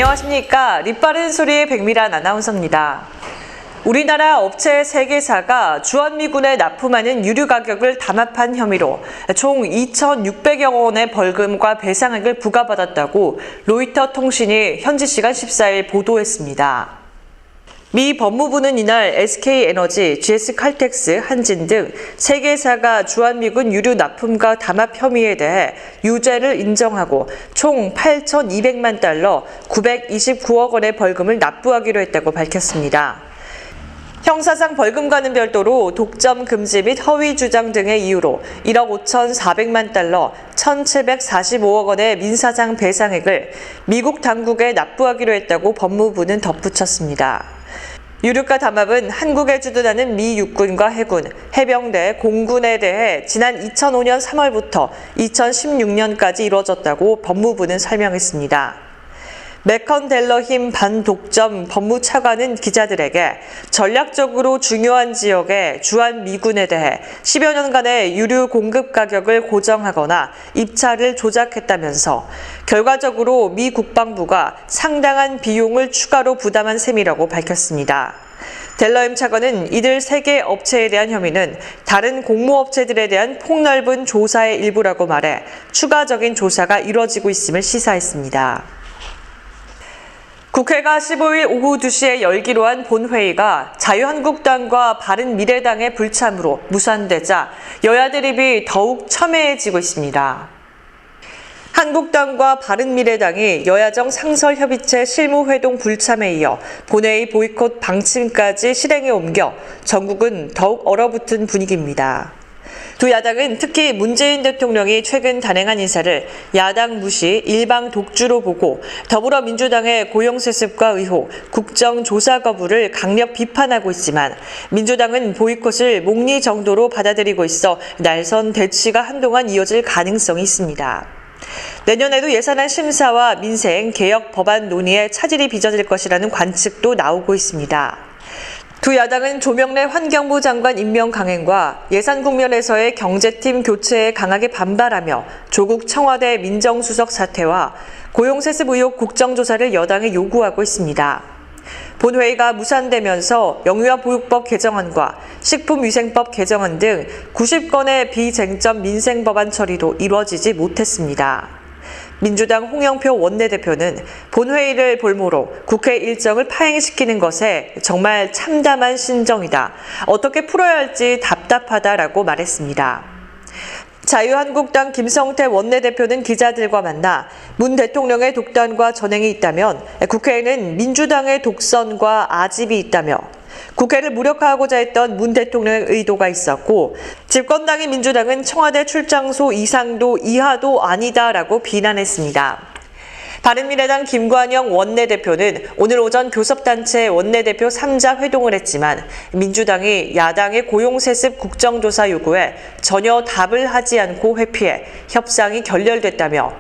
안녕하십니까. 립바른 소리의 백미란 아나운서입니다. 우리나라 업체 3개사가 주한미군에 납품하는 유류 가격을 담합한 혐의로 총 2,600여 원의 벌금과 배상액을 부과받았다고 로이터 통신이 현지 시간 14일 보도했습니다. 미 법무부는 이날 SK에너지, GS칼텍스, 한진 등 3개사가 주한미군 유류 납품과 담합 혐의에 대해 유죄를 인정하고 총 8,200만 달러, 929억 원의 벌금을 납부하기로 했다고 밝혔습니다. 형사상 벌금과는 별도로 독점 금지 및 허위 주장 등의 이유로 1억 5,400만 달러, 1,745억 원의 민사상 배상액을 미국 당국에 납부하기로 했다고 법무부는 덧붙였습니다. 유류가 담합은 한국에 주둔하는 미 육군과 해군, 해병대, 공군에 대해 지난 2005년 3월부터 2016년까지 이루어졌다고 법무부는 설명했습니다. 맥컨델러힘 반독점 법무차관은 기자들에게 전략적으로 중요한 지역의 주한미군에 대해 10여 년간의 유류 공급 가격을 고정하거나 입찰을 조작했다면서 결과적으로 미 국방부가 상당한 비용을 추가로 부담한 셈이라고 밝혔습니다. 델러힘 차관은 이들 3개 업체에 대한 혐의는 다른 공모업체들에 대한 폭넓은 조사의 일부라고 말해 추가적인 조사가 이뤄지고 있음을 시사했습니다. 국회가 15일 오후 2시에 열기로 한 본회의가 자유한국당과 바른미래당의 불참으로 무산되자 여야 대립이 더욱 첨예해지고 있습니다. 한국당과 바른미래당이 여야정 상설협의체 실무회동 불참에 이어 본회의 보이콧 방침까지 실행에 옮겨 전국은 더욱 얼어붙은 분위기입니다. 두 야당은 특히 문재인 대통령이 최근 단행한 인사를 야당 무시, 일방 독주로 보고 더불어민주당의 고용세습과 의혹, 국정조사 거부를 강력 비판하고 있지만 민주당은 보이콧을 목리 정도로 받아들이고 있어 날선 대치가 한동안 이어질 가능성이 있습니다. 내년에도 예산안 심사와 민생, 개혁 법안 논의에 차질이 빚어질 것이라는 관측도 나오고 있습니다. 두 야당은 조명래 환경부 장관 임명 강행과 예산 국면에서의 경제팀 교체에 강하게 반발하며 조국 청와대 민정수석 사퇴와 고용세습 의혹 국정조사를 여당에 요구하고 있습니다. 본회의가 무산되면서 영유아보육법 개정안과 식품위생법 개정안 등 90건의 비쟁점 민생법안 처리도 이루어지지 못했습니다. 민주당 홍영표 원내대표는 본회의를 볼모로 국회 일정을 파행시키는 것에 정말 참담한 신정이다. 어떻게 풀어야 할지 답답하다라고 말했습니다. 자유한국당 김성태 원내대표는 기자들과 만나 문 대통령의 독단과 전횡이 있다면 국회에는 민주당의 독선과 아집이 있다며 국회를 무력화하고자 했던 문 대통령의 의도가 있었고 집권당인 민주당은 청와대 출장소 이상도 이하도 아니다라고 비난했습니다. 바른미래당 김관영 원내대표는 오늘 오전 교섭단체 원내대표 3자 회동을 했지만 민주당이 야당의 고용세습 국정조사 요구에 전혀 답을 하지 않고 회피해 협상이 결렬됐다며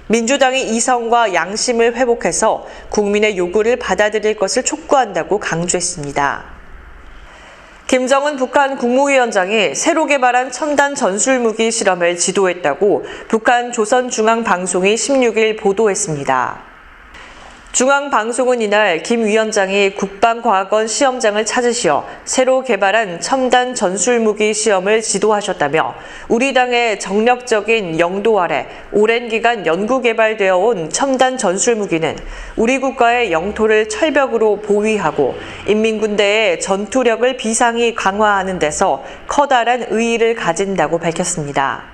민주당이 이성과 양심을 회복해서 국민의 요구를 받아들일 것을 촉구한다고 강조했습니다. 김정은 북한 국무위원장이 새로 개발한 첨단 전술무기 실험을 지도했다고 북한 조선중앙방송이 16일 보도했습니다. 중앙방송은 이날 김 위원장이 국방과학원 시험장을 찾으시어 새로 개발한 첨단 전술무기 시험을 지도하셨다며 우리 당의 정력적인 영도 아래 오랜 기간 연구개발되어 온 첨단 전술무기는 우리 국가의 영토를 철벽으로 보위하고 인민군대의 전투력을 비상히 강화하는 데서 커다란 의의를 가진다고 밝혔습니다.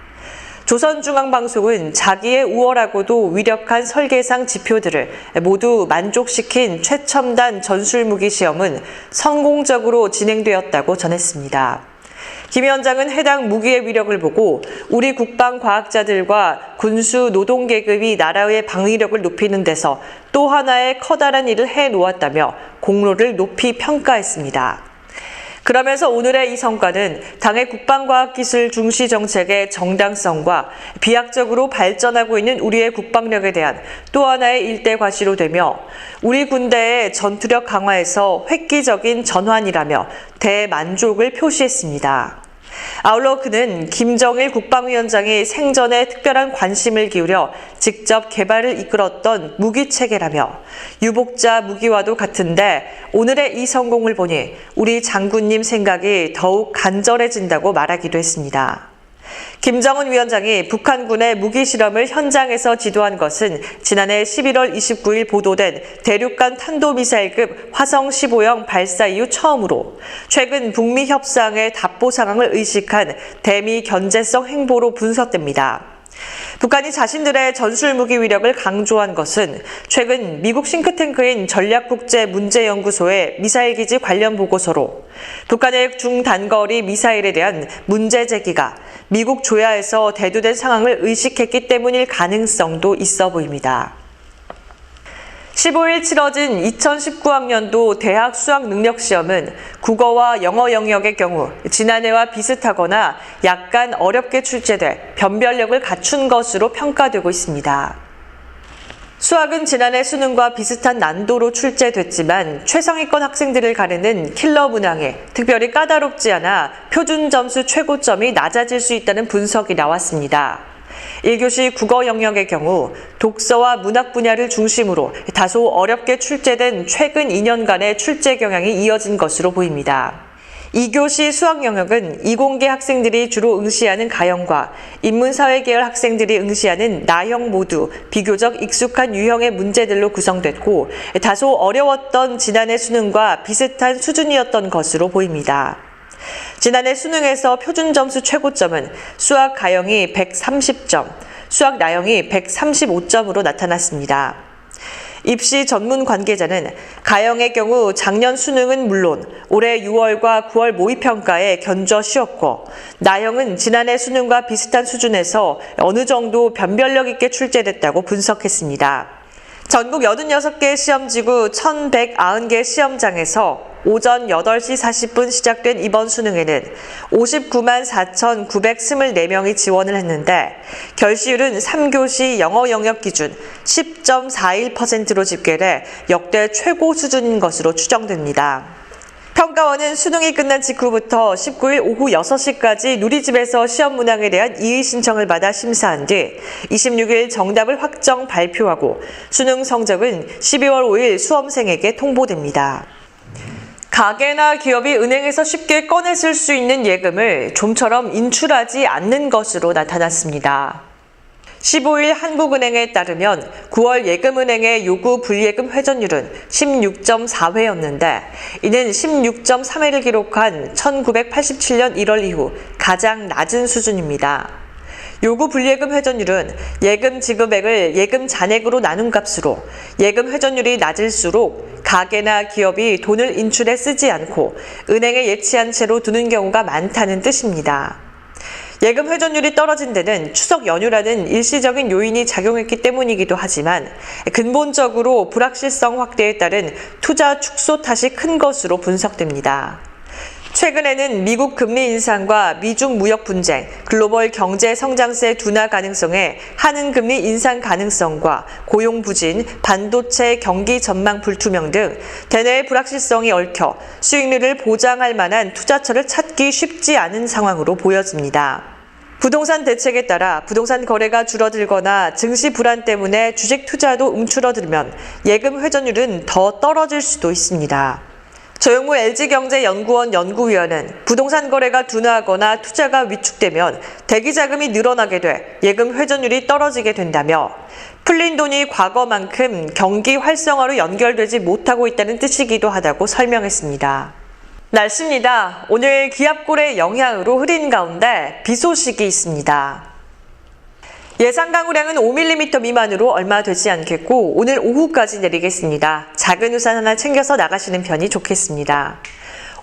조선중앙방송은 자기의 우월하고도 위력한 설계상 지표들을 모두 만족시킨 최첨단 전술무기 시험은 성공적으로 진행되었다고 전했습니다. 김 위원장은 해당 무기의 위력을 보고 우리 국방과학자들과 군수 노동계급이 나라의 방위력을 높이는 데서 또 하나의 커다란 일을 해놓았다며 공로를 높이 평가했습니다. 그러면서 오늘의 이 성과는 당의 국방과학기술 중시 정책의 정당성과 비약적으로 발전하고 있는 우리의 국방력에 대한 또 하나의 일대 과시로 되며 우리 군대의 전투력 강화에서 획기적인 전환이라며 대만족을 표시했습니다. 아울러 그는 김정일 국방위원장이 생전에 특별한 관심을 기울여 직접 개발을 이끌었던 무기체계라며 유복자 무기와도 같은데 오늘의 이 성공을 보니 우리 장군님 생각이 더욱 간절해진다고 말하기도 했습니다. 김정은 위원장이 북한군의 무기 실험을 현장에서 지도한 것은 지난해 11월 29일 보도된 대륙간 탄도미사일급 화성 15형 발사 이후 처음으로 최근 북미 협상의 답보 상황을 의식한 대미 견제성 행보로 분석됩니다. 북한이 자신들의 전술무기 위력을 강조한 것은 최근 미국 싱크탱크인 전략국제문제연구소의 미사일기지 관련 보고서로 북한의 중단거리 미사일에 대한 문제 제기가 미국 조야에서 대두된 상황을 의식했기 때문일 가능성도 있어 보입니다. 15일 치러진 2019학년도 대학 수학능력시험은 국어와 영어 영역의 경우 지난해와 비슷하거나 약간 어렵게 출제돼 변별력을 갖춘 것으로 평가되고 있습니다. 수학은 지난해 수능과 비슷한 난도로 출제됐지만 최상위권 학생들을 가르는 킬러 문항에 특별히 까다롭지 않아 표준 점수 최고점이 낮아질 수 있다는 분석이 나왔습니다. 1교시 국어 영역의 경우 독서와 문학 분야를 중심으로 다소 어렵게 출제된 최근 2년간의 출제 경향이 이어진 것으로 보입니다. 2교시 수학 영역은 이공계 학생들이 주로 응시하는 가형과 인문사회 계열 학생들이 응시하는 나형 모두 비교적 익숙한 유형의 문제들로 구성됐고 다소 어려웠던 지난해 수능과 비슷한 수준이었던 것으로 보입니다. 지난해 수능에서 표준 점수 최고점은 수학 가형이 130점, 수학 나형이 135점으로 나타났습니다. 입시 전문 관계자는 가형의 경우 작년 수능은 물론 올해 6월과 9월 모의평가에 견저 쉬웠고 나형은 지난해 수능과 비슷한 수준에서 어느 정도 변별력 있게 출제됐다고 분석했습니다. 전국 86개 시험지구 1,190개 시험장에서 오전 8시 40분 시작된 이번 수능에는 59만 4,924명이 지원을 했는데 결시율은 3교시 영어 영역 기준 10.41%로 집계돼 역대 최고 수준인 것으로 추정됩니다. 평가원은 수능이 끝난 직후부터 19일 오후 6시까지 누리집에서 시험 문항에 대한 이의 신청을 받아 심사한 뒤 26일 정답을 확정 발표하고 수능 성적은 12월 5일 수험생에게 통보됩니다. 가게나 기업이 은행에서 쉽게 꺼내 쓸 수 있는 예금을 좀처럼 인출하지 않는 것으로 나타났습니다. 15일 한국은행에 따르면 9월 예금은행의 요구 불예금 회전율은 16.4회였는데 이는 16.3회를 기록한 1987년 1월 이후 가장 낮은 수준입니다. 요구 불예금 회전율은 예금 지급액을 예금 잔액으로 나눈 값으로 예금 회전율이 낮을수록 가게나 기업이 돈을 인출해 쓰지 않고 은행에 예치한 채로 두는 경우가 많다는 뜻입니다. 예금 회전율이 떨어진 데는 추석 연휴라는 일시적인 요인이 작용했기 때문이기도 하지만 근본적으로 불확실성 확대에 따른 투자 축소 탓이 큰 것으로 분석됩니다. 최근에는 미국 금리 인상과 미중 무역 분쟁, 글로벌 경제 성장세 둔화 가능성에 하는 금리 인상 가능성과 고용 부진, 반도체 경기 전망 불투명 등 대내의 불확실성이 얽혀 수익률을 보장할 만한 투자처를 찾기 쉽지 않은 상황으로 보여집니다. 부동산 대책에 따라 부동산 거래가 줄어들거나 증시 불안 때문에 주식 투자도 움츠러들면 예금 회전율은 더 떨어질 수도 있습니다. 조영무 LG경제연구원 연구위원은 부동산 거래가 둔화하거나 투자가 위축되면 대기자금이 늘어나게 돼 예금 회전율이 떨어지게 된다며 풀린 돈이 과거만큼 경기 활성화로 연결되지 못하고 있다는 뜻이기도 하다고 설명했습니다. 날씨입니다. 오늘 기압골의 영향으로 흐린 가운데 비 소식이 있습니다. 예상 강우량은 5mm 미만으로 얼마 되지 않겠고 오늘 오후까지 내리겠습니다. 작은 우산 하나 챙겨서 나가시는 편이 좋겠습니다.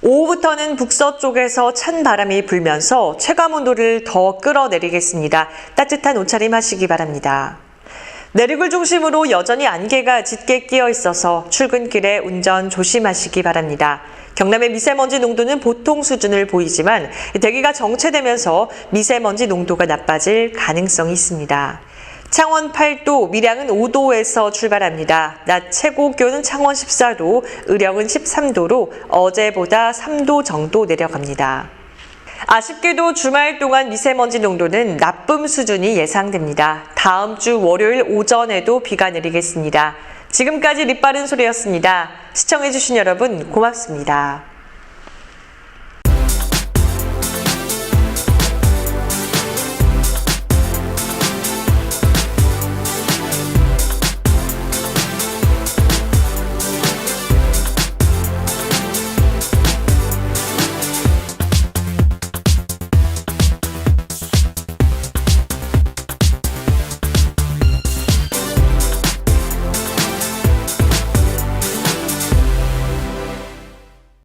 오후부터는 북서쪽에서 찬 바람이 불면서 체감온도를 더 끌어내리겠습니다. 따뜻한 옷차림 하시기 바랍니다. 내륙을 중심으로 여전히 안개가 짙게 끼어 있어서 출근길에 운전 조심하시기 바랍니다. 경남의 미세먼지 농도는 보통 수준을 보이지만 대기가 정체되면서 미세먼지 농도가 나빠질 가능성이 있습니다. 창원 8도, 밀양은 5도에서 출발합니다. 낮 최고 기온은 창원 14도, 의령은 13도로 어제보다 3도 정도 내려갑니다. 아쉽게도 주말 동안 미세먼지 농도는 나쁨 수준이 예상됩니다. 다음 주 월요일 오전에도 비가 내리겠습니다. 지금까지 립바른 소리였습니다. 시청해주신 여러분 고맙습니다.